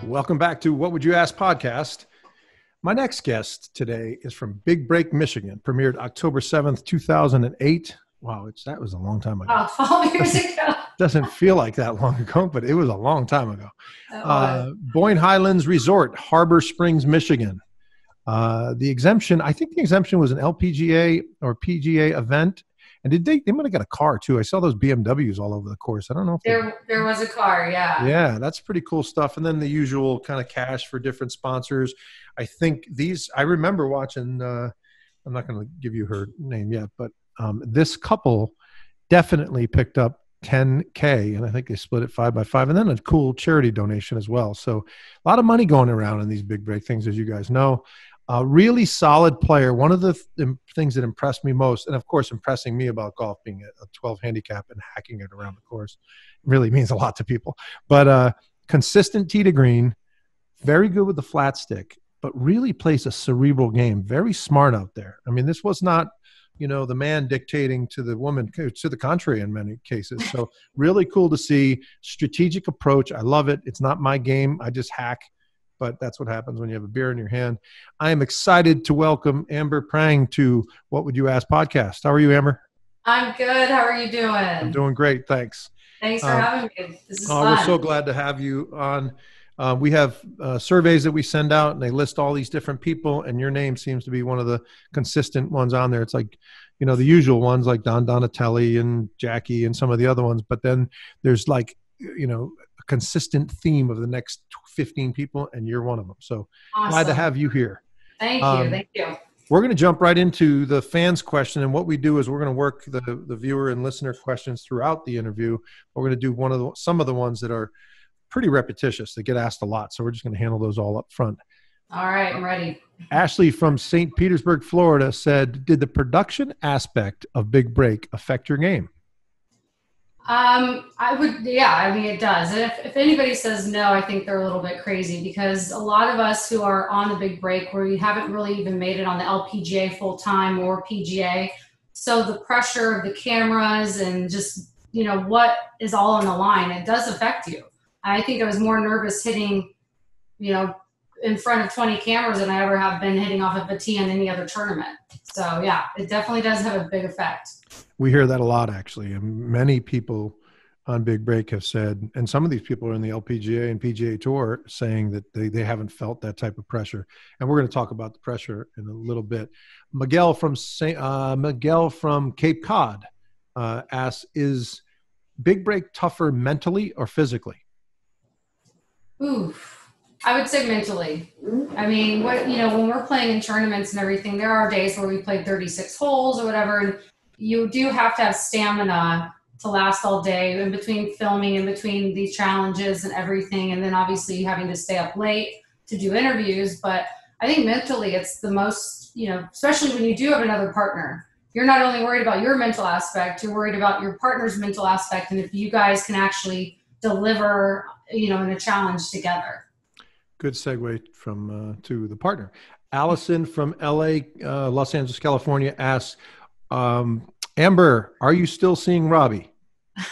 Welcome back to What Would You Ask podcast. My next guest today is from Big Break, Michigan. Premiered October 7th, 2008. Wow, that was a long time ago. Wow, 12 years ago. Doesn't feel like that long ago, but it was a long time ago. Boyne Highlands Resort, Harbor Springs, Michigan. The exemption, I think the exemption was an LPGA or PGA event. And they might have got a car too. I saw those BMWs all over the course. I don't know if there was a car, yeah. Yeah, that's pretty cool stuff. And then the usual kind of cash for different sponsors. I think I remember watching, I'm not going to give you her name yet, but this couple definitely picked up $10K, and I think they split it 5 by 5, and then a cool charity donation as well. So a lot of money going around in these big break things, as you guys know. A really solid player. One of the things that impressed me most, and of course impressing me about golf being a 12 handicap and hacking it around the course, really means a lot to people. But consistent tee to green, very good with the flat stick, but really plays a cerebral game. Very smart out there. I mean, this was not, the man dictating to the woman, to the contrary in many cases. So really cool to see. Strategic approach. I love it. It's not my game. I just hack. But that's what happens when you have a beer in your hand. I am excited to welcome Amber Prange to What Would You Ask podcast. How are you, Amber? I'm good. How are you doing? I'm doing great. Thanks. Thanks for having me. This is fun. We're so glad to have you on. We have surveys that we send out, and they list all these different people, and your name seems to be one of the consistent ones on there. It's like, the usual ones like Don Donatelli and Jackie and some of the other ones. But then there's like, a consistent theme of the next 15 people, and you're one of them. So awesome. Glad to have you here. Thank you. Thank you. We're going to jump right into the fans question. And what we do is we're going to work the viewer and listener questions throughout the interview. We're going to do some of the ones that are pretty repetitious, that get asked a lot. So we're just going to handle those all up front. All right. I'm ready. Ashley from St. Petersburg, Florida said, did the production aspect of Big Break affect your game? It does. And if anybody says no, I think they're a little bit crazy, because a lot of us who are on the Big Break, where we haven't really even made it on the LPGA full time or PGA. So the pressure of the cameras and just, what is all on the line, it does affect you. I think I was more nervous hitting, in front of 20 cameras than I ever have been hitting off of a tee in any other tournament. So yeah, it definitely does have a big effect. We hear that a lot, actually. And many people on Big Break have said, and some of these people are in the LPGA and PGA Tour, saying that they haven't felt that type of pressure. And we're going to talk about the pressure in a little bit. Miguel from Cape Cod asks, is Big Break tougher mentally or physically? Oof. I would say mentally. I mean, when we're playing in tournaments and everything, there are days where we play 36 holes or whatever, and you do have to have stamina to last all day in between filming, in between these challenges and everything. And then obviously having to stay up late to do interviews. But I think mentally it's the most, especially when you do have another partner, you're not only worried about your mental aspect, you're worried about your partner's mental aspect. And if you guys can actually deliver, in a challenge together. Good segue to the partner. Allison from LA, Los Angeles, California asks, Amber, are you still seeing Robbie?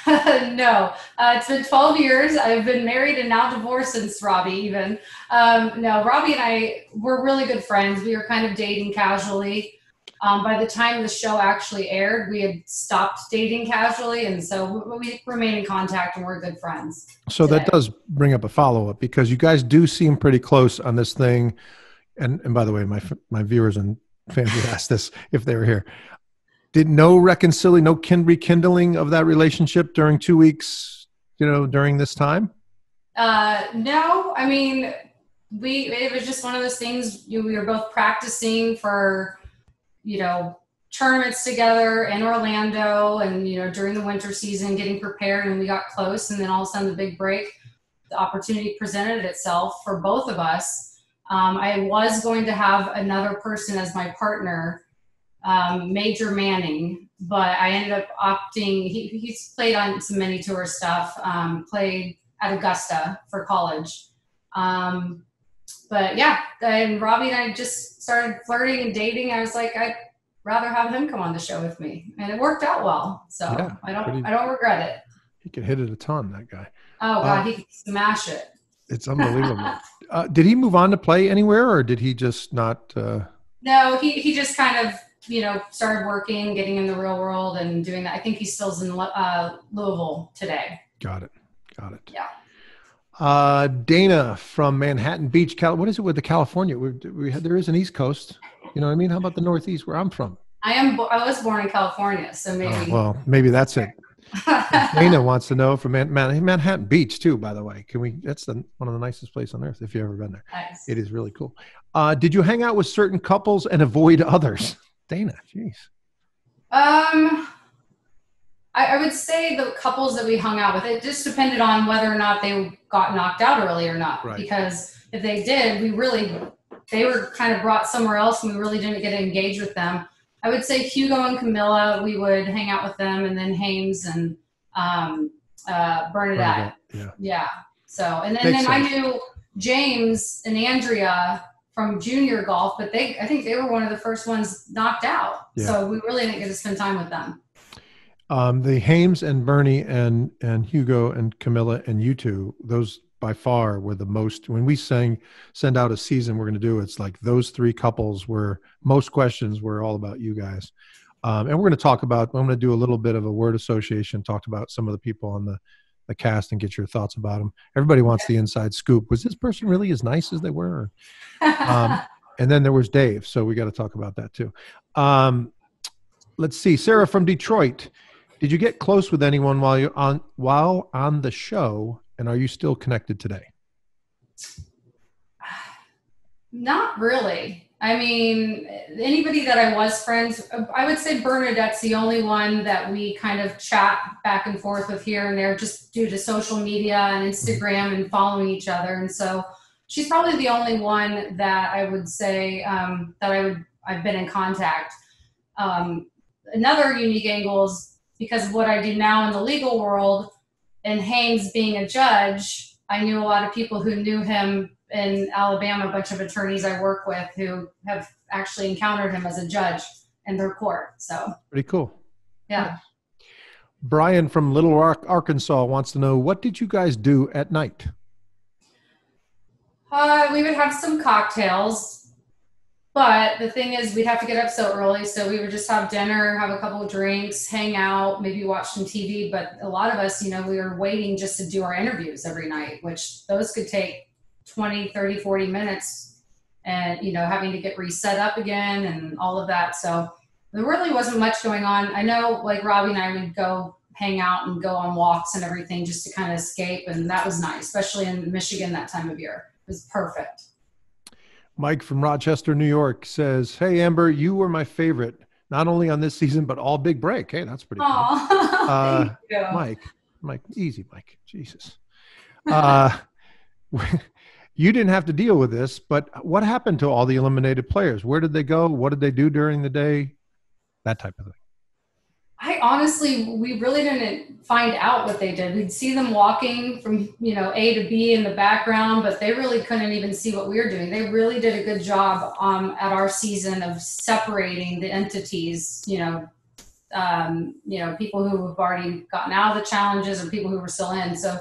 No, it's been 12 years. I've been married and now divorced since Robbie even. No, Robbie and I were really good friends. We were kind of dating casually. By the time the show actually aired, we had stopped dating casually. And so we remain in contact and we're good friends. So today. That does bring up a follow-up, because you guys do seem pretty close on this thing. And by the way, my viewers and fans would ask this if they were here. Did no rekindling of that relationship during 2 weeks, during this time? No, I mean, it was just one of those things. We were both practicing for, tournaments together in Orlando and, during the winter season, getting prepared, and we got close. And then all of a sudden the Big Break, the opportunity presented itself for both of us. I was going to have another person as my partner, Major Manning, but I ended up opting. He's played on some mini tour stuff, played at Augusta for college. But yeah, and Robbie and I just started flirting and dating. I was like, I'd rather have him come on the show with me, and it worked out well. So yeah, I don't regret it. He can hit it a ton, that guy. Oh God, he can smash it. It's unbelievable. Did he move on to play anywhere, or did he just not? No, he just kind of, started working, getting in the real world and doing that. I think he still's in Louisville today. Got it. Yeah. Dana from Manhattan Beach, what is it with the California? There is an East Coast. You know what I mean? How about the Northeast, where I'm from? I was born in California, so maybe. Oh, well, maybe that's it. Dana wants to know from Manhattan Beach too. By the way, That's one of the nicest places on earth if you've ever been there. Nice. It is really cool. Did you hang out with certain couples and avoid others? Dana, jeez. I would say the couples that we hung out with, it just depended on whether or not they got knocked out early or not. Right. Because if they did, they were kind of brought somewhere else and we really didn't get to engage with them. I would say Hugo and Camilla, we would hang out with them, and then Hames and Bernadette. Yeah. So, and then I knew James and Andrea from junior golf, but I think they were one of the first ones knocked out. Yeah. So we really didn't get to spend time with them. The Hames and Bernie and Hugo and Camilla and you two, those by far were the most. When we send out a season we're going to do, it's like those three couples were, most questions were all about you guys. And we're going to talk about, I'm going to do a little bit of a word association, talk about some of the people on the cast and get your thoughts about them. Everybody wants the inside scoop. Was this person really as nice as they were? And then there was Dave. So we got to talk about that too. Let's see. Sarah from Detroit. Did you get close with anyone while on the show? And are you still connected today? Not really. I mean, anybody that I was friends, I would say Bernadette's the only one that we kind of chat back and forth with here and there, just due to social media and Instagram and following each other. And so she's probably the only one that I would say I've been in contact. Another unique angle is because of what I do now in the legal world, and Hames being a judge, I knew a lot of people who knew him in Alabama, a bunch of attorneys I work with who have actually encountered him as a judge in their court. So pretty cool. Yeah. Brian from Little Rock, Arkansas wants to know, what did you guys do at night? We would have some cocktails. But the thing is, we'd have to get up so early, so we would just have dinner, have a couple of drinks, hang out, maybe watch some TV. But a lot of us, we were waiting just to do our interviews every night, which those could take 20, 30, 40 minutes and, having to get reset up again and all of that. So there really wasn't much going on. I know, like Robbie and I would go hang out and go on walks and everything just to kind of escape, and that was nice, especially in Michigan that time of year. It was perfect. Mike from Rochester, New York says, hey, Amber, you were my favorite, not only on this season, but all Big Break. Hey, that's pretty cool. Thank you. Mike, easy, Mike. Jesus. You didn't have to deal with this, but what happened to all the eliminated players? Where did they go? What did they do during the day? That type of thing. We really didn't find out what they did. We'd see them walking from, A to B in the background, but they really couldn't even see what we were doing. They really did a good job at our season of separating the entities, people who have already gotten out of the challenges or people who were still in. So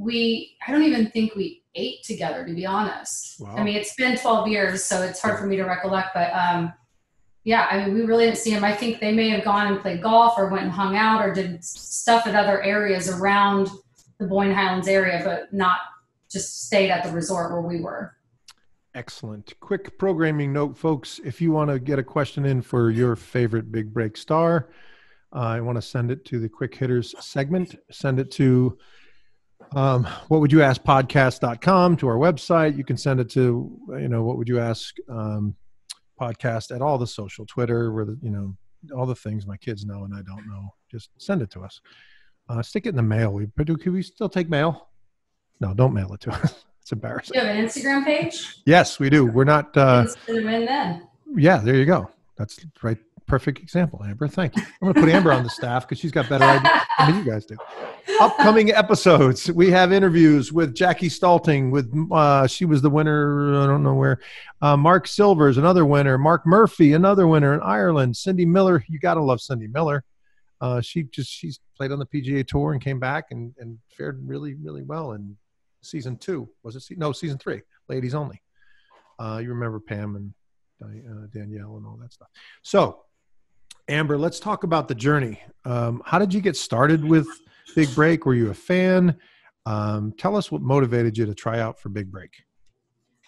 I don't even think we ate together, to be honest. Wow. I mean, it's been 12 years, so it's hard for me to recollect, but we really didn't see them. I think they may have gone and played golf or went and hung out or did stuff at other areas around the Boyne Highlands area, but not just stayed at the resort where we were. Excellent. Quick programming note, folks. If you want to get a question in for your favorite Big Break star, I want to send it to the Quick Hitters segment. Send it to whatwouldyoaskpodcast.com, to our website. You can send it to, what would you ask podcast at all the social, Twitter, where all the things my kids know and I don't know. Just send it to us. Stick it in the mail. Can we still take mail? No, don't mail it to us. It's embarrassing. You have an Instagram page? Yes, we do. We're not. Send them in then. Yeah, there you go. That's right. Perfect example, Amber. Thank you. I'm going to put Amber on the staff because she's got better ideas than you guys do. Upcoming episodes. We have interviews with Jackie Stalting. She was the winner. I don't know where. Mark Silvers, another winner. Mark Murphy, another winner in Ireland. Cindy Miller. You got to love Cindy Miller. She's played on the PGA Tour and came back and fared really, really well. And season 2. Was it? No, season 3, ladies only. You remember Pam and Danielle and all that stuff. So, Amber, let's talk about the journey. How did you get started with Big Break? Were you a fan? Tell us what motivated you to try out for Big Break.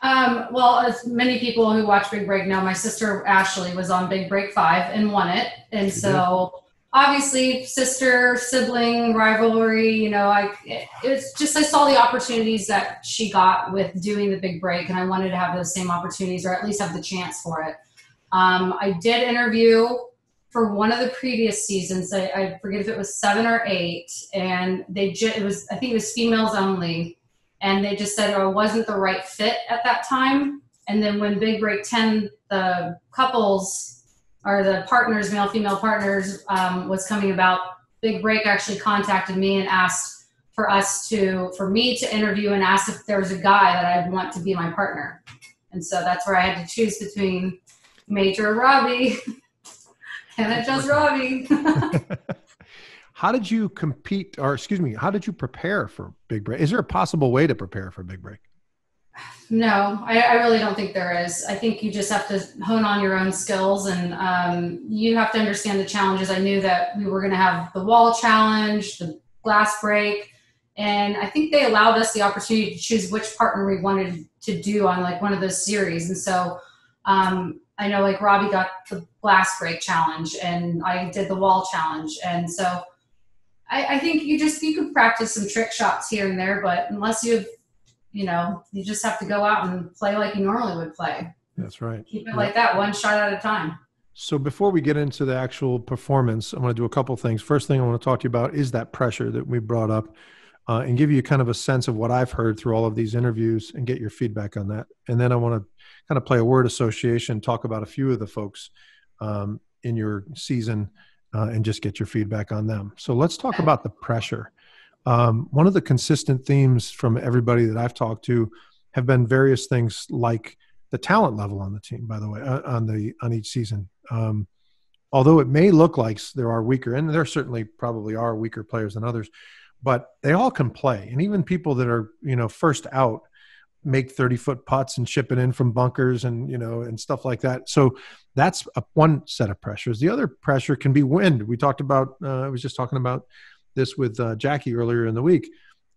Well, as many people who watch Big Break know, my sister Ashley was on Big Break 5 and won it. And so obviously sister, sibling rivalry, you know, it's just, I saw the opportunities that she got with doing the Big Break, and I wanted to have those same opportunities, or at least have the chance for it. I did interview for one of the previous seasons. I forget if it was 7 or 8, and I think it was females only. And they just said, I wasn't the right fit at that time. And then when Big Break 10, the couples or the partners, male, female partners, was coming about, Big Break actually contacted me and asked for me to interview, and asked if there was a guy that I'd want to be my partner. And so that's where I had to choose between Major or Robbie. And I chose Robbie. How did you compete, or excuse me, how did you prepare for Big Break? Is there a possible way to prepare for Big Break? No, I really don't think there is. I think you just have to hone on your own skills, and you have to understand the challenges. I knew that we were going to have the wall challenge, the glass break, and I think they allowed us the opportunity to choose which partner we wanted to do on like one of those series. And so I know like Robbie got the glass break challenge, and I did the wall challenge. And so I think you could practice some trick shots here and there, but unless you just have to go out and play like you normally would play. That's right. Keep it like that, one shot at a time. So before we get into the actual performance, I'm going to do a couple of things. First thing I want to talk to you about is that pressure that we brought up, and give you kind of a sense of what I've heard through all of these interviews and get your feedback on that. And then I want to kind of play a word association, talk about a few of the folks in your season, and just get your feedback on them. So let's talk about the pressure. One of the consistent themes from everybody that I've talked to have been various things like the talent level on the team, by the way, on each season. Although it may look like there are weaker, and there certainly probably are weaker players than others, but they all can play. And even people that are, first out make 30-foot putts and chip it in from bunkers and, and stuff like that. So that's one set of pressures. The other pressure can be wind. We talked about, I was just talking about this with Jackie earlier in the week.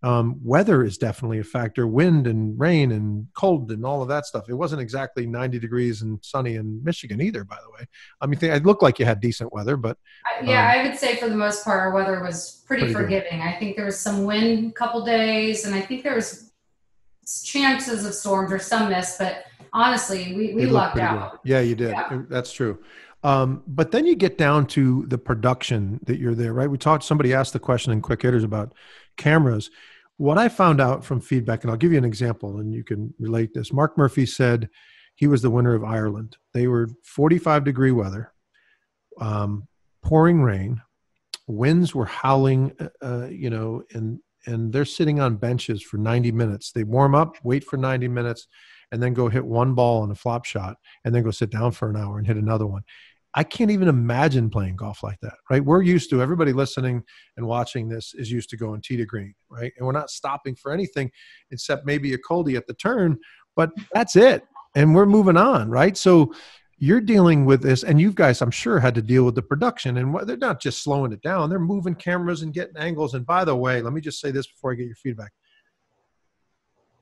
Weather is definitely a factor, wind and rain and cold and all of that stuff. It wasn't exactly 90 degrees and sunny in Michigan either, by the way. I mean, it looked like you had decent weather, but. I would say for the most part, our weather was pretty forgiving. Good. I think there was some wind a couple days, and I think there was chances of storms or some mist, but honestly, we lucked out. Good. Yeah, you did. Yeah. That's true. But then you get down to the production that you're there, right? Somebody asked the question in Quick Hitters about cameras. What I found out from feedback, and I'll give you an example and you can relate this. Mark Murphy said he was the winner of Ireland. They were 45-degree weather, pouring rain, winds were howling, and they're sitting on benches for 90 minutes. They warm up, wait for 90 minutes, and then go hit one ball on a flop shot, and then go sit down for an hour and hit another one. I can't even imagine playing golf like that, right? We're used to, everybody listening and watching this is used to going tee to green, right? And we're not stopping for anything except maybe a coldie at the turn, but that's it. And we're moving on, right? So you're dealing with this, and you guys, I'm sure, had to deal with the production, and they're not just slowing it down. They're moving cameras and getting angles. And by the way, let me just say this before I get your feedback.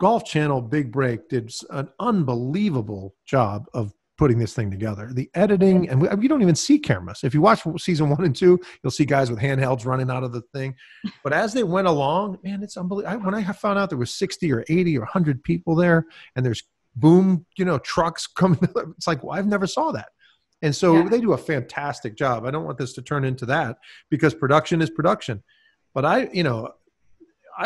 Golf Channel Big Break did an unbelievable job of putting this thing together. The editing, and we don't even see cameras. If you watch season 1 and 2, you'll see guys with handhelds running out of the thing. But as they went along, man, it's unbelievable. When I found out there was 60 or 80 or 100 people there, and there's boom, trucks coming, it's like, well, I've never saw that. And so they do a fantastic job. I don't want this to turn into that, because production is production. But I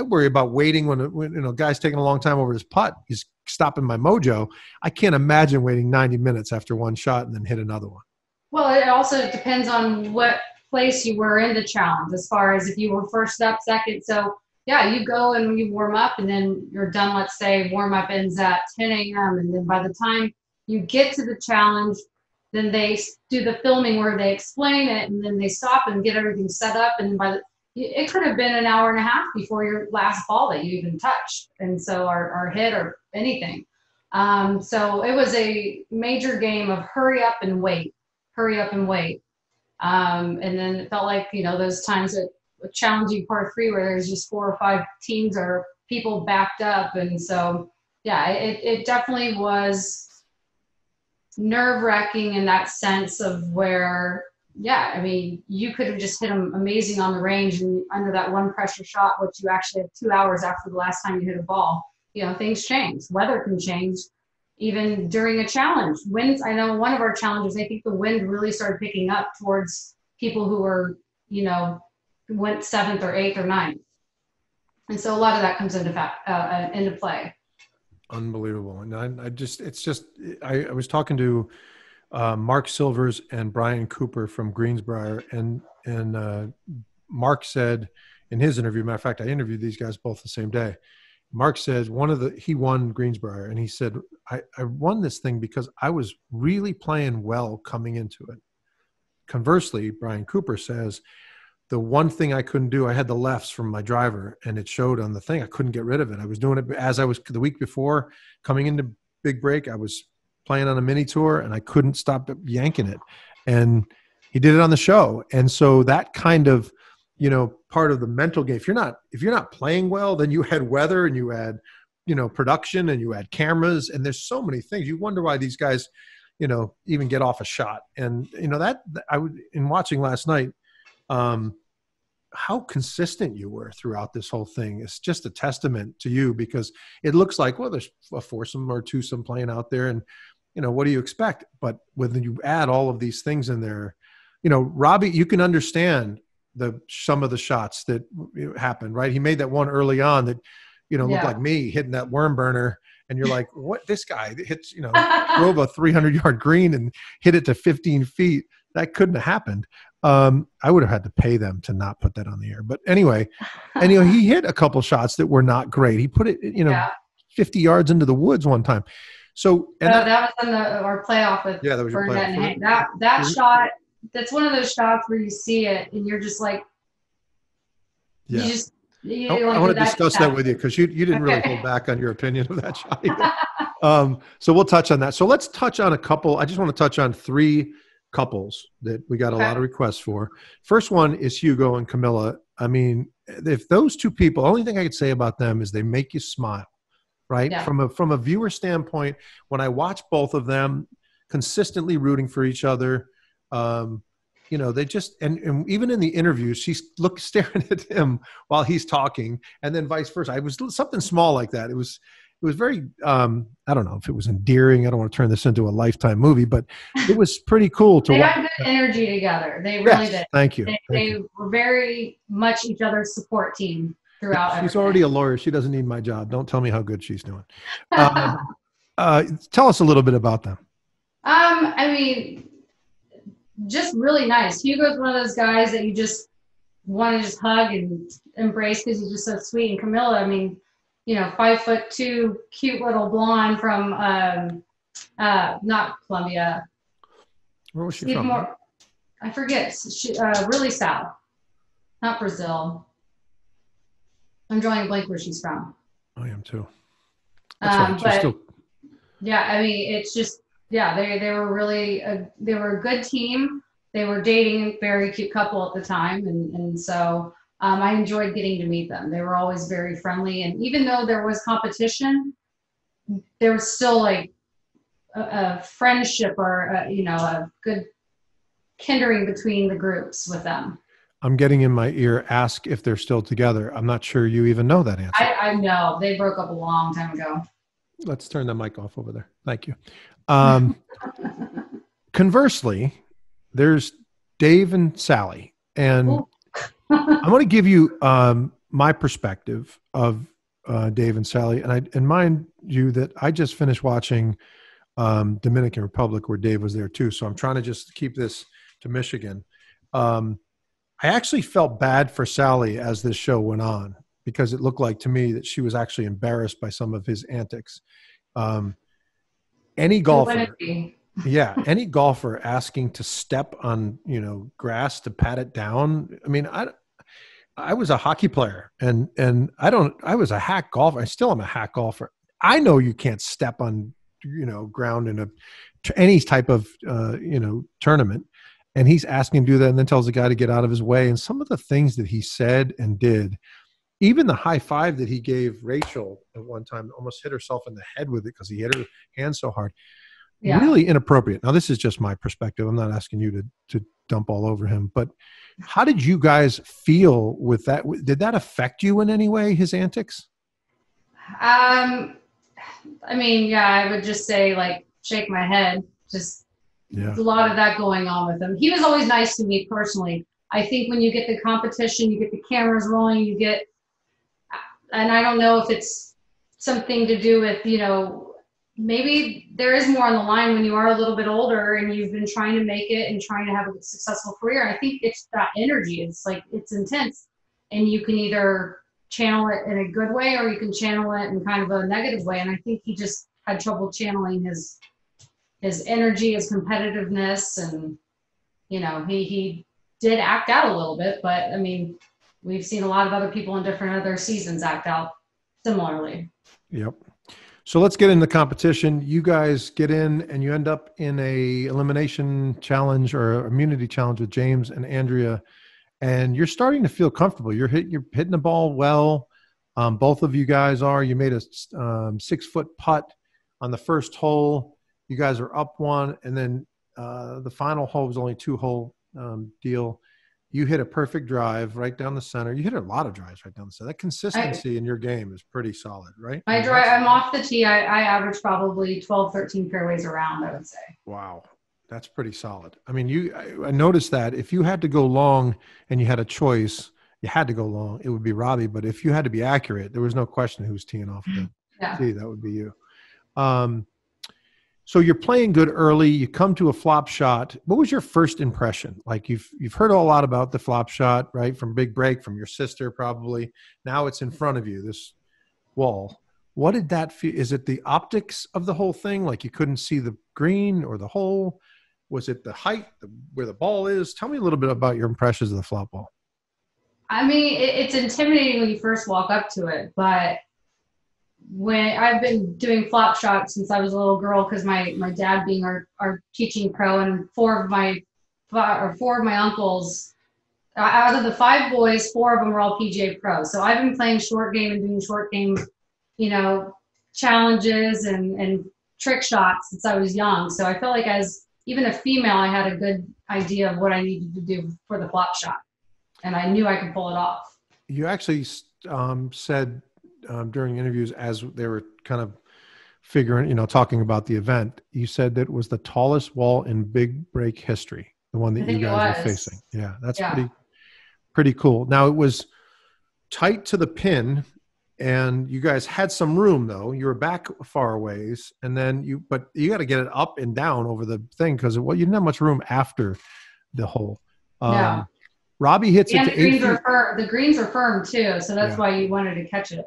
worry about waiting when a guy's taking a long time over his putt. He's stopping my mojo. I can't imagine waiting 90 minutes after one shot and then hit another one. Well, it also depends on what place you were in the challenge, as far as if you were first up, second. So yeah, you go and you warm up, and then you're done. Let's say warm up ends at 10 a.m. And then by the time you get to the challenge, then they do the filming where they explain it, and then they stop and get everything set up. And it could have been an hour and a half before your last ball that you even touched. And so, or hit or anything. So it was a major game of hurry up and wait, hurry up and wait. And then it felt like, those times at a challenging par 3 where there's just 4 or 5 teams or people backed up. And so, yeah, it definitely was nerve-wracking in that sense of where, yeah, I mean, you could have just hit them amazing on the range and under that one pressure shot, which you actually have 2 hours after the last time you hit a ball. Things change. Weather can change even during a challenge. Winds, I know one of our challenges, I think the wind really started picking up towards people who were, went 7th or 8th or 9th. And so a lot of that comes into play. Unbelievable. And I was talking to Mark Silvers and Brian Cooper from Greensbriar, and Mark said in his interview, matter of fact, I interviewed these guys both the same day. Mark says he won Greensbriar, and he said, I won this thing because I was really playing well coming into it. Conversely, Brian Cooper says, the one thing I couldn't do, I had the lefts from my driver, and it showed on the thing. I couldn't get rid of it. I was doing it as I was the week before coming into Big Break. I was playing on a mini tour, and I couldn't stop yanking it. And he did it on the show. And so that kind of, part of the mental game, if you're not playing well, then you had weather and you had, production and you had cameras, and there's so many things. You wonder why these guys, even get off a shot. And, that I would, in watching last night, how consistent you were throughout this whole thing is just a testament to you, because it looks like, well, there's a foursome or twosome playing out there, and what do you expect? But when you add all of these things in there, Robbie, you can understand some of the shots that happened, right? He made that one early on that looked like me hitting that worm burner, and you're like, what? This guy hits drove a 300-yard green and hit it to 15 feet. That couldn't have happened. I would have had to pay them to not put that on the air. But anyway, and he hit a couple shots that were not great. He put it, 50 yards into the woods one time. So that was in our playoff with that was your Burnett playoff. And that shot. That's one of those shots where you see it and you're just like, I want to discuss that with you, because you didn't really hold back on your opinion of that shot either. So we'll touch on that. So let's touch on a couple. I just want to touch on 3 couples that we got a lot of requests for. First one is Hugo and Camilla. I mean, if those 2 people, the only thing I could say about them is they make you smile, right? Yeah. From a viewer standpoint, when I watch both of them consistently rooting for each other, they just, and even in the interviews, she's staring at him while he's talking, and then vice versa. I was something small like that. It was very, I don't know if it was endearing. I don't want to turn this into a Lifetime movie, but it was pretty cool to watch. They had good energy together. They really did. Thank you. They were very much each other's support team throughout. She's already a lawyer. She doesn't need my job. Don't tell me how good she's doing. Tell us a little bit about them. I mean, just really nice. Hugo's one of those guys that you just want to just hug and embrace because he's just so sweet. And Camilla, I mean, 5'2", cute little blonde from not Colombia. Where was she from? I forget. Really south, not Brazil. I'm drawing a blank where she's from. I am too. That's right. Yeah, I mean, it's just, they were really they were a good team. They were dating a very cute couple at the time, and so I enjoyed getting to meet them. They were always very friendly, and even though there was competition, there was still like a friendship or a good kindring between the groups with them. I'm getting in my ear, ask if they're still together. I'm not sure you even know that answer. I know. They broke up a long time ago. Let's turn the mic off over there. Thank you. Conversely, there's Dave and Sally. And I'm going to give you my perspective of Dave and Sally. And mind you that I just finished watching Dominican Republic, where Dave was there too. So I'm trying to just keep this to Michigan. I actually felt bad for Sally as this show went on, because it looked like to me that she was actually embarrassed by some of his antics. Any golfer, any golfer asking to step on, grass to pat it down. I mean, I was a hockey player, and I was a hack golfer. I still am a hack golfer. I know you can't step on, ground in any type of, tournament. And he's asking him to do that, and then tells the guy to get out of his way. And some of the things that he said and did, even the high five that he gave Rachel at one time, almost hit herself in the head with it because he hit her hand so hard. Yeah. Really inappropriate. Now, this is just my perspective. I'm not asking you to dump all over him, but how did you guys feel with that? Did that affect you in any way, his antics? I mean, yeah, I would just say, like, shake my head. Just a lot of that going on with him. He was always nice to me personally. I think when you get the competition, you get the cameras rolling, and I don't know if it's something to do with, maybe there is more on the line when you are a little bit older and you've been trying to make it and trying to have a successful career. And I think it's that energy. It's like, it's intense, and you can either channel it in a good way or you can channel it in kind of a negative way. And I think he just had trouble channeling his energy, his competitiveness. And, he did act out a little bit, but I mean, we've seen a lot of other people in different other seasons act out similarly. Yep. So let's get into the competition. You guys get in and you end up in a elimination challenge or immunity challenge with James and Andrea, and you're starting to feel comfortable. You're hitting the ball well. Both of you guys are. You made a 6-foot putt on the first hole. You guys are up one, and then the final hole was only a 2-hole deal. You hit a perfect drive right down the center. You hit a lot of drives right down the center. That consistency in your game is pretty solid, right? I'm off the tee. I average probably 12, 13 fairways around, I would say. Wow. That's pretty solid. I mean, I noticed that if you had to go long and you had a choice, you had to go long, it would be Robbie. But if you had to be accurate, there was no question who was teeing off the tee. That would be you. So you're playing good early. You come to a flop shot. What was your first impression? Like, you've heard a lot about the flop shot, right? From Big Break, from your sister probably. Now it's in front of you, this wall. What did that feel? Is it the optics of the whole thing? Like you couldn't see the green or the hole? Was it the height, where the ball is? Tell me a little bit about your impressions of the flop ball. I mean, it's intimidating when you first walk up to it, but when I've been doing flop shots since I was a little girl, because my dad being our teaching pro, and four of my uncles, out of the 5 boys, 4 of them were all PGA pros. So I've been playing short game and doing short game, challenges and trick shots since I was young. So I felt like as even a female, I had a good idea of what I needed to do for the flop shot, and I knew I could pull it off. You actually said during interviews, as they were kind of figuring, talking about the event, you said that it was the tallest wall in Big Break history, the one that you guys were facing. Yeah, that's pretty cool. Now, it was tight to the pin, and you guys had some room, though. You were back far a ways, and then but you got to get it up and down over the thing because you didn't have much room after the hole. Robbie hits it to 8 feet. The greens are firm too, so that's why you wanted to catch it.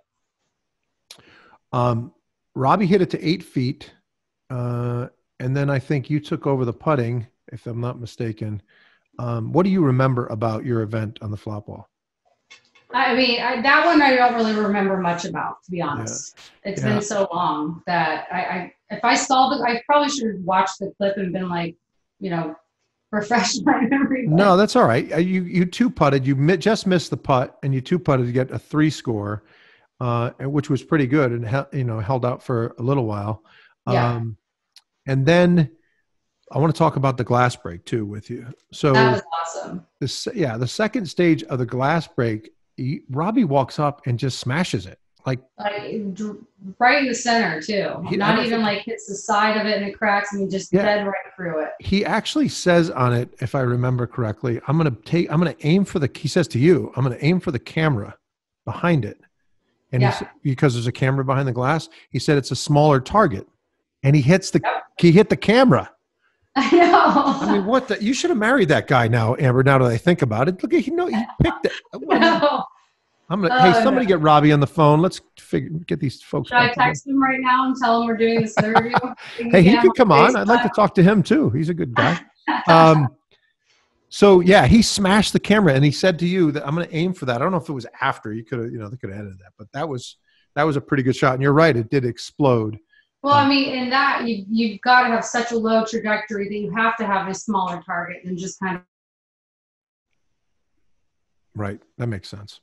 Robbie hit it to 8 feet, and then I think you took over the putting, if I'm not mistaken. What do you remember about your event on the flop ball? I mean, that one I don't really remember much about, to be honest. It's been so long that if I saw I probably should have watched the clip and been like, refresh my memory. No, that's all right. You 2-putted. You just missed the putt, and you 2-putted to get a 3 score. Which was pretty good, and held out for a little while. And then I want to talk about the glass break too with you. So that was awesome. The second stage of the glass break, Robbie walks up and just smashes it, like right in the center too. Not even like hits the side of it and it cracks, and he just dead right through it. He actually says on it, if I remember correctly, I'm going to aim for he says to you, I'm going to aim for the camera behind it. And because there's a camera behind the glass, he said it's a smaller target, and he hit the camera. I know. I mean, you should have married that guy now, Amber. Now that I think about it, look, he picked it. No. Somebody get Robbie on the phone. Let's get these folks. Should I text him right now and tell him we're doing this interview? Hey, he could come on. I'd like to talk to him too. He's a good guy. So yeah, he smashed the camera and he said to you that I'm going to aim for that. I don't know if it was after. You could have, they could have edited that, but that was a pretty good shot. And you're right, it did explode. Well, I mean, in that you've got to have such a low trajectory that you have to have a smaller target than just kind of. Right, that makes sense.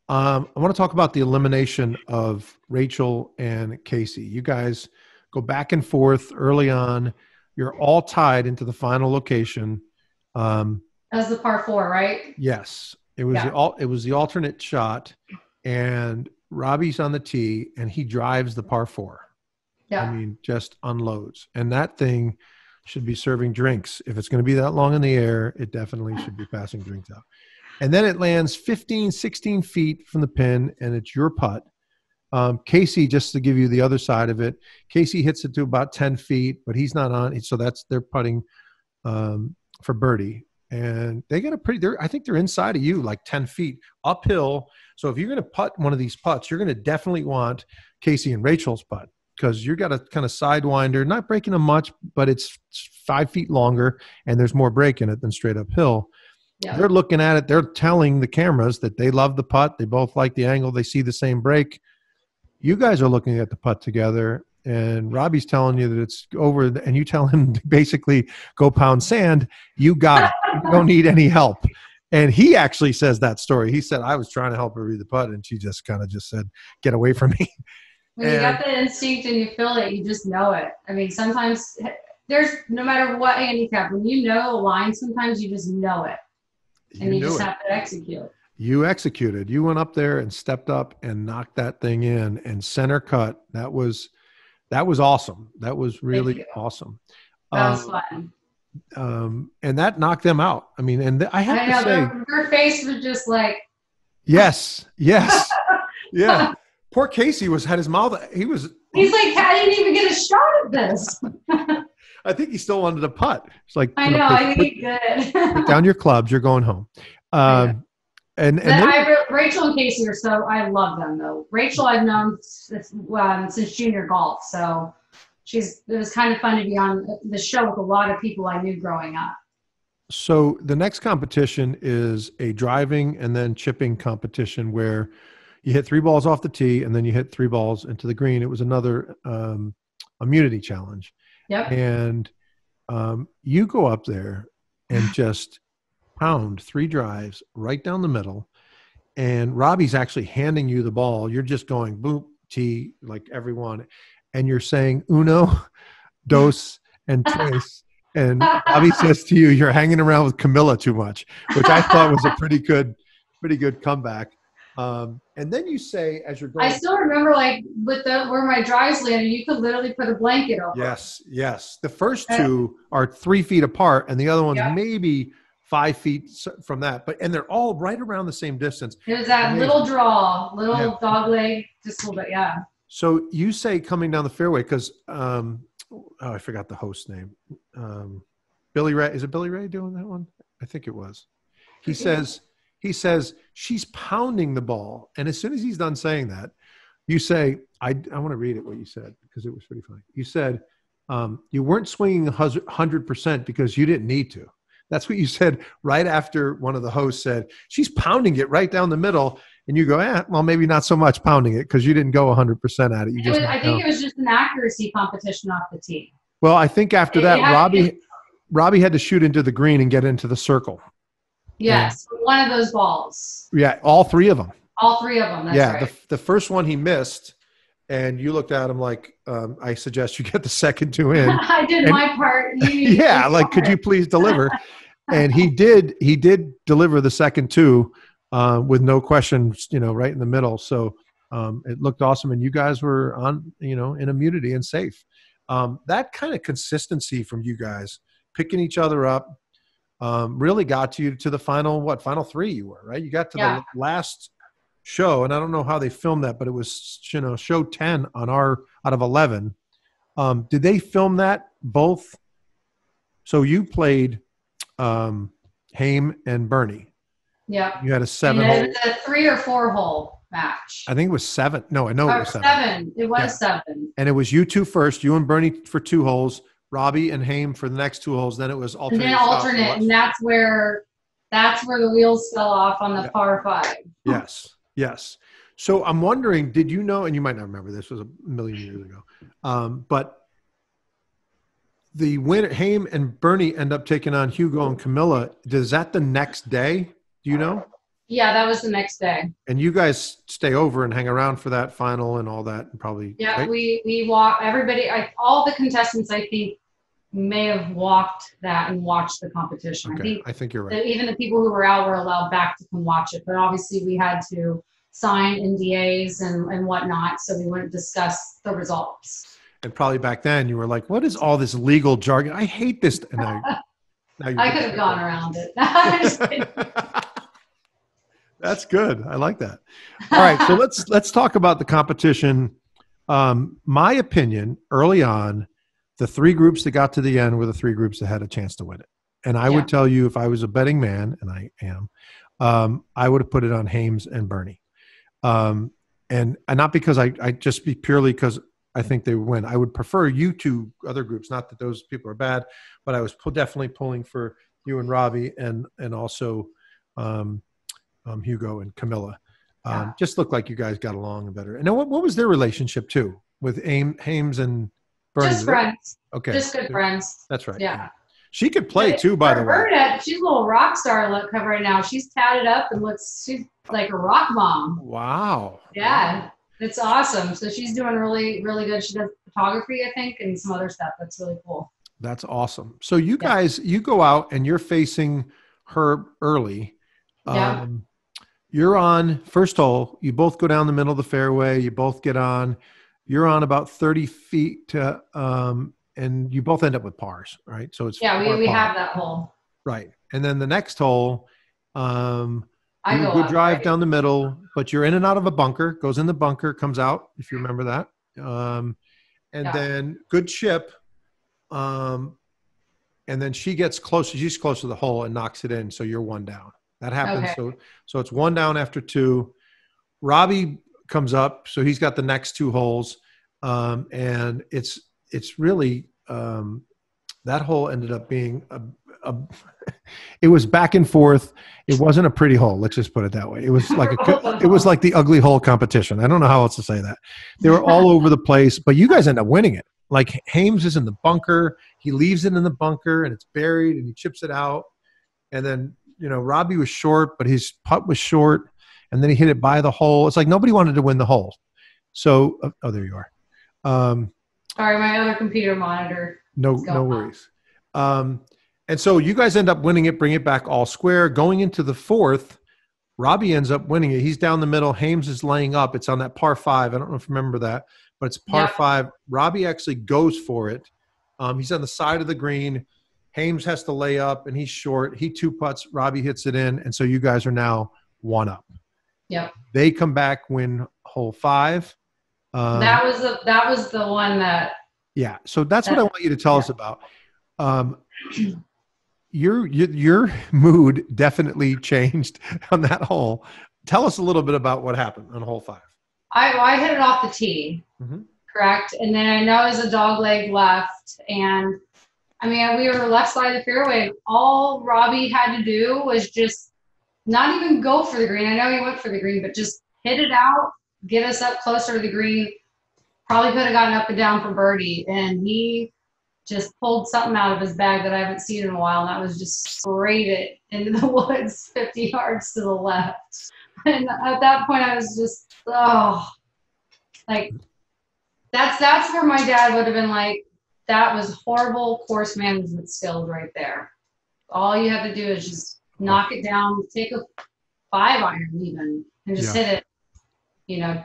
I want to talk about the elimination of Rachel and Casey. You guys go back and forth early on. You're all tied into the final location. As the par 4, right? Yes, it was it was the alternate shot, and Robbie's on the tee, and he drives the par 4. Yeah. I mean, just unloads. And that thing should be serving drinks. If it's going to be that long in the air, it definitely should be passing drinks out. And then it lands 15, 16 feet from the pin, and it's your putt. Casey, just to give you the other side of it, Casey hits it to about 10 feet, but he's not on. So they're putting for birdie. And they got I think they're inside of you, like 10 feet uphill. So if you're going to putt one of these putts, you're going to definitely want Casey and Rachel's putt, because you got a kind of sidewinder, not breaking them much, but it's 5 feet longer and there's more break in it than straight uphill. Yeah. They're looking at it. They're telling the cameras that they love the putt. They both like the angle. They see the same break. You guys are looking at the putt together, and Robbie's telling you that it's over, and you tell him to basically go pound sand. You got it. You don't need any help. And he actually says that story. He said, I was trying to help her read the putt, and she just kind of just said, get away from me. When you got the instinct and you feel it, you just know it. I mean, sometimes there's, no matter what handicap, when you know a line, sometimes you just know it. And you just have to execute. You executed. You went up there and stepped up and knocked that thing in and center cut. That was awesome. That was really awesome. That was fun. And that knocked them out. I mean, and I have to say, her face was just like, yes, yeah. Poor Casey had his mouth. He's like, I didn't even get a shot at this. I think he still wanted to putt. It's like, I know. I think he did. Put down your clubs. You're going home. And Rachel and Casey are I love them though. Rachel I've known since junior golf, so it was kind of fun to be on the show with a lot of people I knew growing up. So the next competition is a driving and then chipping competition where you hit 3 balls off the tee and then you hit 3 balls into the green. It was another immunity challenge. Yep. And you go up there and just pound 3 drives right down the middle. And Robbie's actually handing you the ball. You're just going boop, tee, like everyone. And you're saying uno, dos, and tres. And Robbie says to you, you're hanging around with Camilla too much, which I thought was a pretty good comeback. And then you say, as you're going, I still remember, like with where my drives landed, you could literally put a blanket over. Yes. The first 2 are 3 feet apart, and the other one's maybe 5 feet from that. And they're all right around the same distance. It was that little draw, dog leg, just a little bit, yeah. So you say coming down the fairway because I forgot the host's name. Billy Ray. Is it Billy Ray doing that one? I think it was. He says she's pounding the ball. And as soon as he's done saying that, you say, I want to read it what you said because it was pretty funny. You said, you weren't swinging 100% because you didn't need to. That's what you said right after one of the hosts said, she's pounding it right down the middle. And you go, well, maybe not so much pounding it because you didn't go 100% at it. I think it was just an accuracy competition off the tee. Well, I think after that, Robbie had to shoot into the green and get into the circle. Yes, one of those balls. Yeah, all 3 of them. All 3 of them, that's right. The first one he missed, and you looked at him like, I suggest you get the second 2 in. I did my part. Could you please deliver? And he did deliver the second 2 with no questions, right in the middle. So it looked awesome, and you guys were on, in immunity and safe. That kind of consistency from you guys, picking each other up, really got you to the final 3 you were, right? You got to the last show, and I don't know how they filmed that, but it was, show 10 on out of 11. Did they film that both? So you played Haim and Bernie. Yeah. You had a 7 hole. It was a 3 or 4 hole match. I think it was 7. No, I know it was 7. 7. It was 7. And it was you 2 first, you and Bernie for 2 holes, Robbie and Haim for the next 2 holes. Then it was alternate. And then alternate, and that's where the wheels fell off on the par 5. Yes. So I'm wondering, did you know, and you might not remember, this was a million years ago, but the winner, Haim and Bernie, end up taking on Hugo and Camilla. Is that the next day? Do you know? Yeah, that was the next day. And you guys stay over and hang around for that final and all that, and probably. Yeah, right? we walked. Everybody, all the contestants, I think, may have walked that and watched the competition. Okay, I think you're right. Even the people who were out were allowed back to come watch it, but obviously we had to sign NDAs and whatnot, so we wouldn't discuss the results. And probably back then you were like, what is all this legal jargon? I hate this. And now I could have gone around it. That's good. I like that. All right. So let's talk about the competition. My opinion early on, the 3 groups that got to the end were the 3 groups that had a chance to win it. And I would tell you, if I was a betting man, and I am, I would have put it on Hames and Bernie. And not because I just be purely because I think they would win. I would prefer you 2 other groups, not that those people are bad, but I was definitely pulling for you and Robbie and also Hugo and Camilla. Just looked like you guys got along better. And then what was their relationship too with Hames and Bernie? Just friends. Okay. Just good friends. That's right. Yeah. She could play too, by the way. She's a little rock star look right now. She's tatted up and she's like a rock mom. Wow. Yeah. It's awesome. So she's doing really, really good. She does photography, I think, and some other stuff. That's really cool. That's awesome. So you guys, you go out and you're facing her early. You're on first hole. You both go down the middle of the fairway. You both get on. You're on about 30 feet to, and you both end up with pars, right? So it's we have that hole. Right. And then the next hole, you drive down the middle, but you're in and out of a bunker, goes in the bunker, comes out, if you remember that. Then good chip. And then she gets closer. She's close to the hole and knocks it in. So you're 1 down. That happens. Okay. So it's 1 down after 2. Robbie comes up. So he's got the next 2 holes. And it's really, that hole ended up being it was back and forth. It wasn't a pretty hole. Let's just put it that way. It was like it was like the ugly hole competition. I don't know how else to say that. They were all over the place, but you guys end up winning it. Like Hames is in the bunker. He leaves it in the bunker and it's buried and he chips it out. And then, Robbie was short, but his putt was short. And then he hit it by the hole. It's like nobody wanted to win the hole. So, there you are. Sorry, my other computer monitor. No worries. And so you guys end up winning it, bring it back all square. Going into the 4th, Robbie ends up winning it. He's down the middle. Hames is laying up. It's on that par 5. I don't know if you remember that, but it's par 5. Robbie actually goes for it. He's on the side of the green. Hames has to lay up, and he's short. He 2 putts. Robbie hits it in, and so you guys are now 1 up. Yep. They come back, win hole 5. That was the one that. Yeah. So that's what I want you to tell us about. Your mood definitely changed on that hole. Tell us a little bit about what happened on hole 5. I hit it off the tee, correct? And then I know it was a dog leg left. And I mean, we were left side of the fairway. All Robbie had to do was just not even go for the green. I know he went for the green, but just hit it out, get us up closer to the green. Probably could have gotten up and down for birdie. And he just pulled something out of his bag that I haven't seen in a while, and that was just sprayed it into the woods 50 yards to the left. And at that point, I was just, that's where my dad would have been like, that was horrible course management skills right there. All you have to do is just knock it down, take a 5-iron even, and just hit it,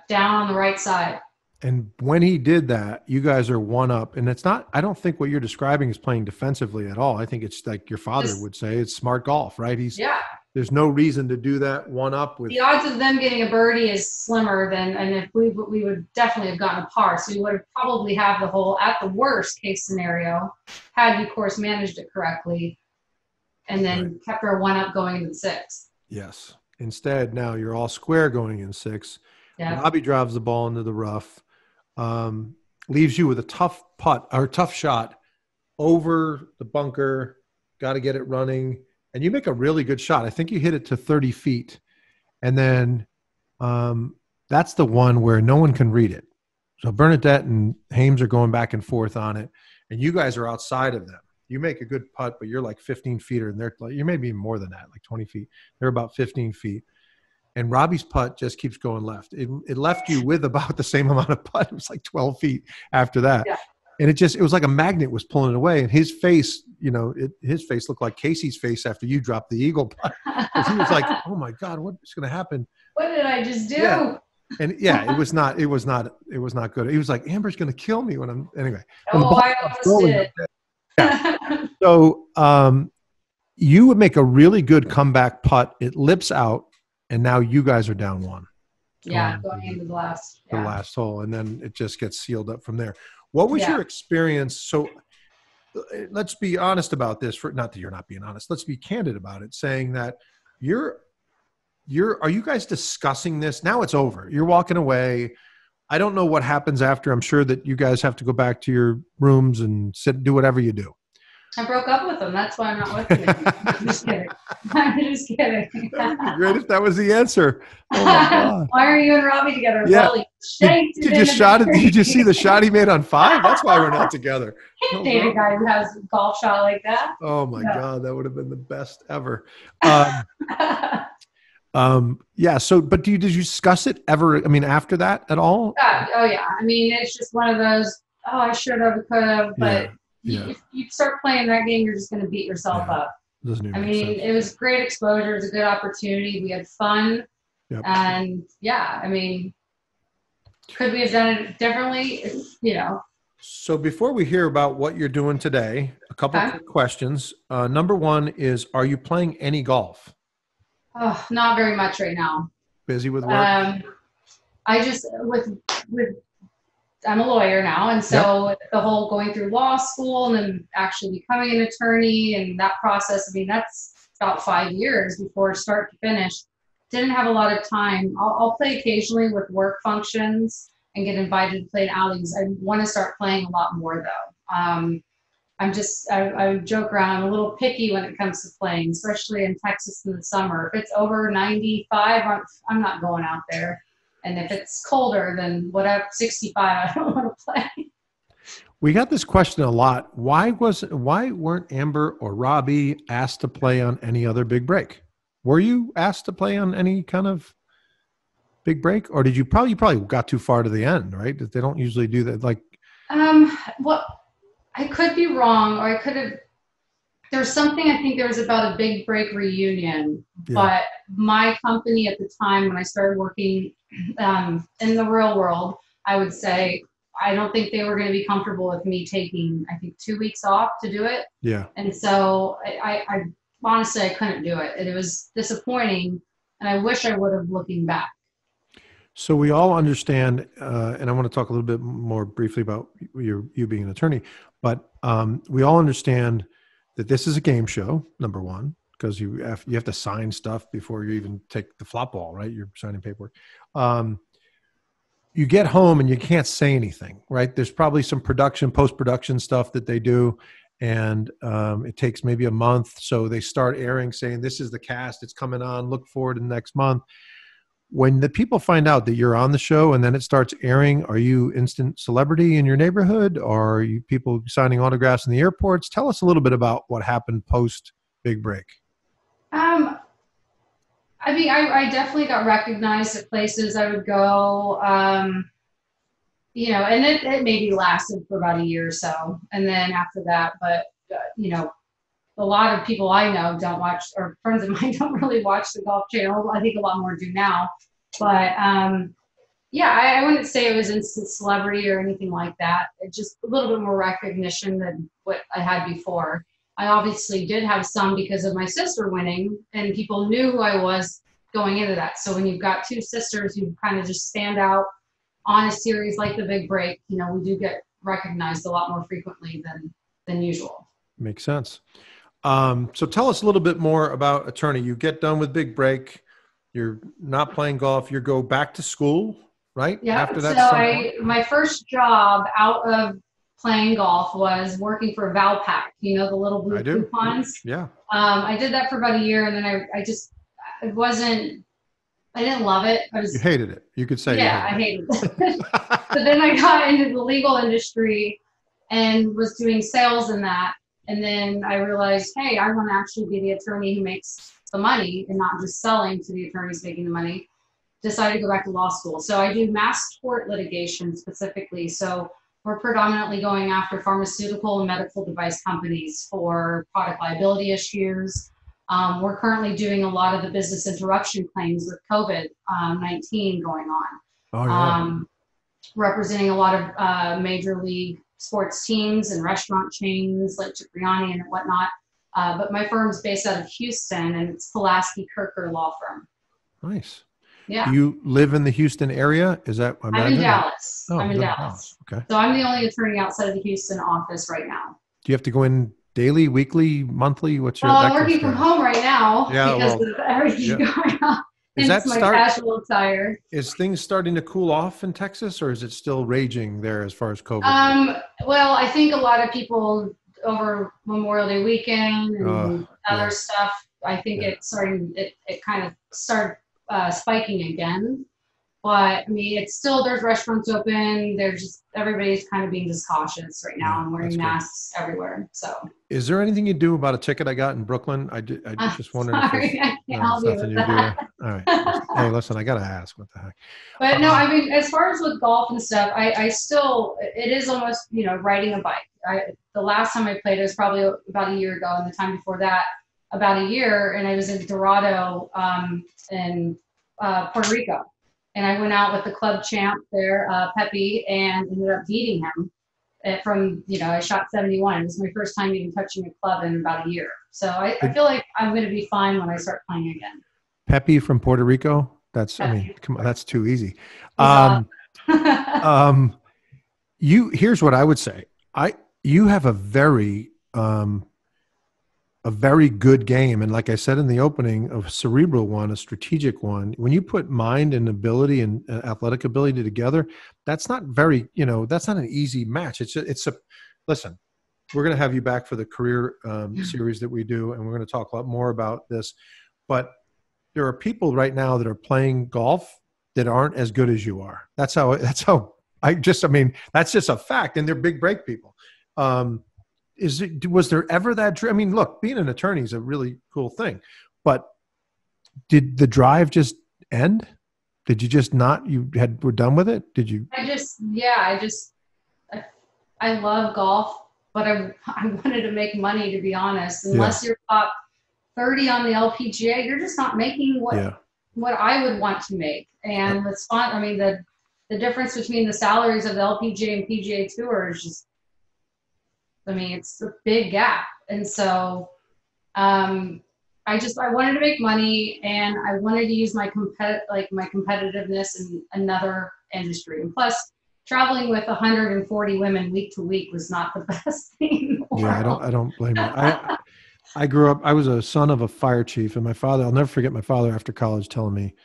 down on the right side. And when he did that, you guys are 1 up. And it's not, I don't think what you're describing is playing defensively at all. I think it's like your father would say, it's smart golf, right? There's no reason to do that 1 up with. The odds of them getting a birdie is slimmer and if we would definitely have gotten a par. So we would have probably have the hole at the worst case scenario, had you course managed it correctly, and then kept our 1 up going into the 6th. Yes. Instead, now you're all square going in 6. Yeah. Robbie drives the ball into the rough. Leaves you with a tough putt or tough shot over the bunker, got to get it running, and you make a really good shot. I think you hit it to 30 feet. And then that's the one where no one can read it. So Bernadette and Hames are going back and forth on it, and you guys are outside of them. You make a good putt, but you're like 15 feet, and they're like, you're maybe more than that, like 20 feet. They're about 15 feet. And Robbie's putt just keeps going left. It left you with about the same amount of putt. It was like 12 feet after that. Yeah. And it was like a magnet was pulling it away. And his face, his face looked like Casey's face after you dropped the eagle putt. He was like, oh my God, what's going to happen? What did I just do? Yeah. And yeah, it was not good. He was like, Amber's going to kill me anyway. I almost did. Yeah. So you would make a really good comeback putt. It lips out. And now you guys are down one. Yeah, going into the last hole. And then it just gets sealed up from there. What was your experience? So let's be honest about this. Not that you're not being honest. Let's be candid about it, saying that are you guys discussing this? Now it's over. You're walking away. I don't know what happens after. I'm sure that you guys have to go back to your rooms and do whatever you do. I broke up with him. That's why I'm not with him. I'm just kidding. I'm just kidding. That would be great if that was the answer. Oh my God. Why are you and Robbie together? Yeah. Did you see the shot he made on 5? That's why we're not together. Can't date a guy who has a golf shot like that. Oh my God, that would have been the best ever. Yeah. So, but did you discuss it ever? I mean, after that at all? Oh yeah. I mean, it's just one of those. Oh, I should have, could have, but. Yeah. If you start playing that game, you're just going to beat yourself up. I mean, it was great exposure. It was a good opportunity. We had fun. Yep. And yeah, I mean, could we have done it differently? So before we hear about what you're doing today, a couple of quick questions. Number one is, are you playing any golf? Oh, not very much right now. Busy with work? I just, I'm a lawyer now, and so the whole going through law school and then actually becoming an attorney and that process, I mean, that's about 5 years before start to finish. Didn't have a lot of time. I'll play occasionally with work functions and get invited to play in outings. I want to start playing a lot more though. I joke around, I'm a little picky when it comes to playing, especially in Texas in the summer. If it's over 95, I'm not going out there. And if it's colder than 65, I don't want to play. We got this question a lot. Why weren't Amber or Robbie asked to play on any other big break? Were you asked to play on any kind of big break, or did you probably got too far to the end, right? They don't usually do that. Like, well, I could be wrong, or I could have. There's something, I think there was about a big break reunion, but my company at the time when I started working in the real world, I would say, I don't think they were going to be comfortable with me taking, I think, 2 weeks off to do it. Yeah. And so I honestly, I couldn't do it. And it was disappointing. And I wish I would have, looking back. So we all understand, and I want to talk a little bit more briefly about you being an attorney, but we all understand that this is a game show, number one, because you have to sign stuff before you even take the flop ball, right? You're signing paperwork. You get home and you can't say anything, right? There's probably some post-production stuff that they do, and it takes maybe a month. So they start airing saying, this is the cast, it's coming on, look forward to next month. When the people find out that you're on the show and then it starts airing, are you instant celebrity in your neighborhood, or are you people signing autographs in the airports? Tell us a little bit about what happened post Big Break. I mean, I definitely got recognized at places I would go, and it maybe lasted for about a year or so. And then after that, but, a lot of people I know don't watch, or friends of mine don't really watch the Golf Channel. I think a lot more do now. But, I wouldn't say it was instant celebrity or anything like that. It just a little bit more recognition than what I had before. I obviously did have some because of my sister winning, and people knew who I was going into that. So when you've got two sisters who kind of just stand out on a series like the Big Break, we do get recognized a lot more frequently than usual. Makes sense. So tell us a little bit more about attorney. You get done with Big Break. You're not playing golf. You go back to school, right? Yeah. After that, so my first job out of playing golf was working for Valpak, you know, the little blue coupons. Yeah. I did that for about a year, and then I didn't love it. You hated it. You could say. Yeah, I hated it. But then I got into the legal industry and was doing sales in that. And then I realized, hey, I want to actually be the attorney who makes the money and not just selling to the attorneys making the money. Decided to go back to law school. So I do mass tort litigation specifically. So we're predominantly going after pharmaceutical and medical device companies for product liability issues. We're currently doing a lot of the business interruption claims with COVID-19 going on. Oh, yeah. Representing a lot of major league sports teams and restaurant chains like Cipriani and whatnot. But my firm's based out of Houston, and it's Pulaski Kirker Law Firm. Nice. Yeah. Do you live in the Houston area? Is that? I'm in Dallas. Oh, I'm in Dallas. Okay. So I'm the only attorney outside of the Houston office right now. Do you have to go in daily, weekly, monthly? What's your? Well, I'm working from home right now because of everything going on. Is that my casual attire. Is things starting to cool off in Texas, or is it still raging there as far as COVID? Well, I think a lot of people over Memorial Day weekend and other stuff. I think it kind of started spiking again. But I mean, it's still, there's restaurants open. Everybody's kind of being just cautious right now and wearing masks everywhere. So, is there anything you do about a ticket I got in Brooklyn? I just wondered. Sorry, I can't help you with that. All right. Hey, listen, I gotta ask. What the heck? But no, I mean, as far as with golf and stuff, I still, it is almost, riding a bike. The last time I played, it was probably about a year ago, and the time before that, about a year, and I was in Dorado in Puerto Rico. And I went out with the club champ there, Pepe, and ended up beating him I shot 71. It was my first time even touching a club in about a year. So I feel like I'm going to be fine when I start playing again. Pepe from Puerto Rico? Come on, that's too easy. Here's what I would say. You have a very good game. And like I said in the opening, a cerebral one, a strategic one. When you put mind and ability and athletic ability together, that's not that's not an easy match. Listen, we're going to have you back for the career series that we do. And we're going to talk a lot more about this, but there are people right now that are playing golf that aren't as good as you are. That's just a fact. And they're big break people. Was there ever that? I mean, look, being an attorney is a really cool thing, but did the drive just end? Did you just not? Were done with it? Did you? I love golf, but I wanted to make money, to be honest. Unless you're top 30 on the LPGA, you're just not making what I would want to make. And the difference between the salaries of the LPGA and PGA Tour is just. It's a big gap. And so I wanted to make money, and I wanted to use my competitiveness in another industry. And plus, traveling with 140 women week to week was not the best thing in the world. Yeah, I don't blame you. I grew up, I was a son of a fire chief, and my father, I'll never forget my father after college telling me,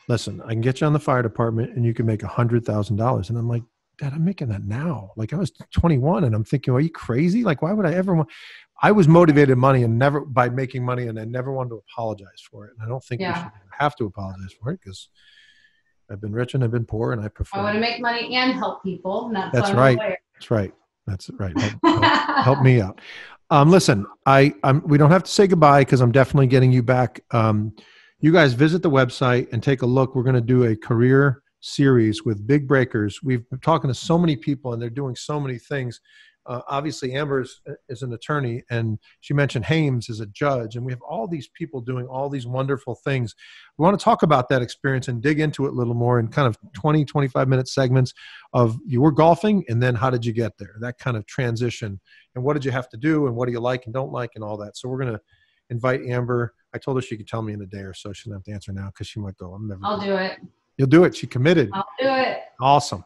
listen, I can get you on the fire department and you can make $100,000. And I'm like, Dad, I'm making that now. Like, I was 21 and I'm thinking, are you crazy? Like, why would I ever want? I was motivated by making money, and I never wanted to apologize for it. And I don't think we should have to apologize for it, because I've been rich and I've been poor, and I prefer. I want to make money and help people. That's right. That's right. That's right. Help me out. Listen, we don't have to say goodbye, because I'm definitely getting you back. You guys visit the website and take a look. We're going to do a career series with big breakers. We've been talking to so many people, and they're doing so many things. Obviously, Amber is an attorney, and she mentioned Hames is a judge, and we have all these people doing all these wonderful things. We want to talk about that experience and dig into it a little more in kind of 20, 25-minute segments of you were golfing, and then how did you get there? That kind of transition, and what did you have to do, and what do you like and don't like, and all that. So we're going to invite Amber. I told her she could tell me in a day or so. She doesn't have to answer now, because she might go, I'll do it. You'll do it. She committed. I'll do it. Awesome.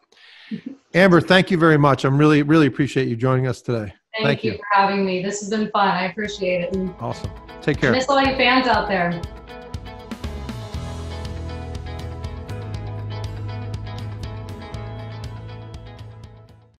Amber, thank you very much. I'm really, really appreciate you joining us today. Thank you for having me. This has been fun. I appreciate it. Awesome. Take care. I miss all you fans out there.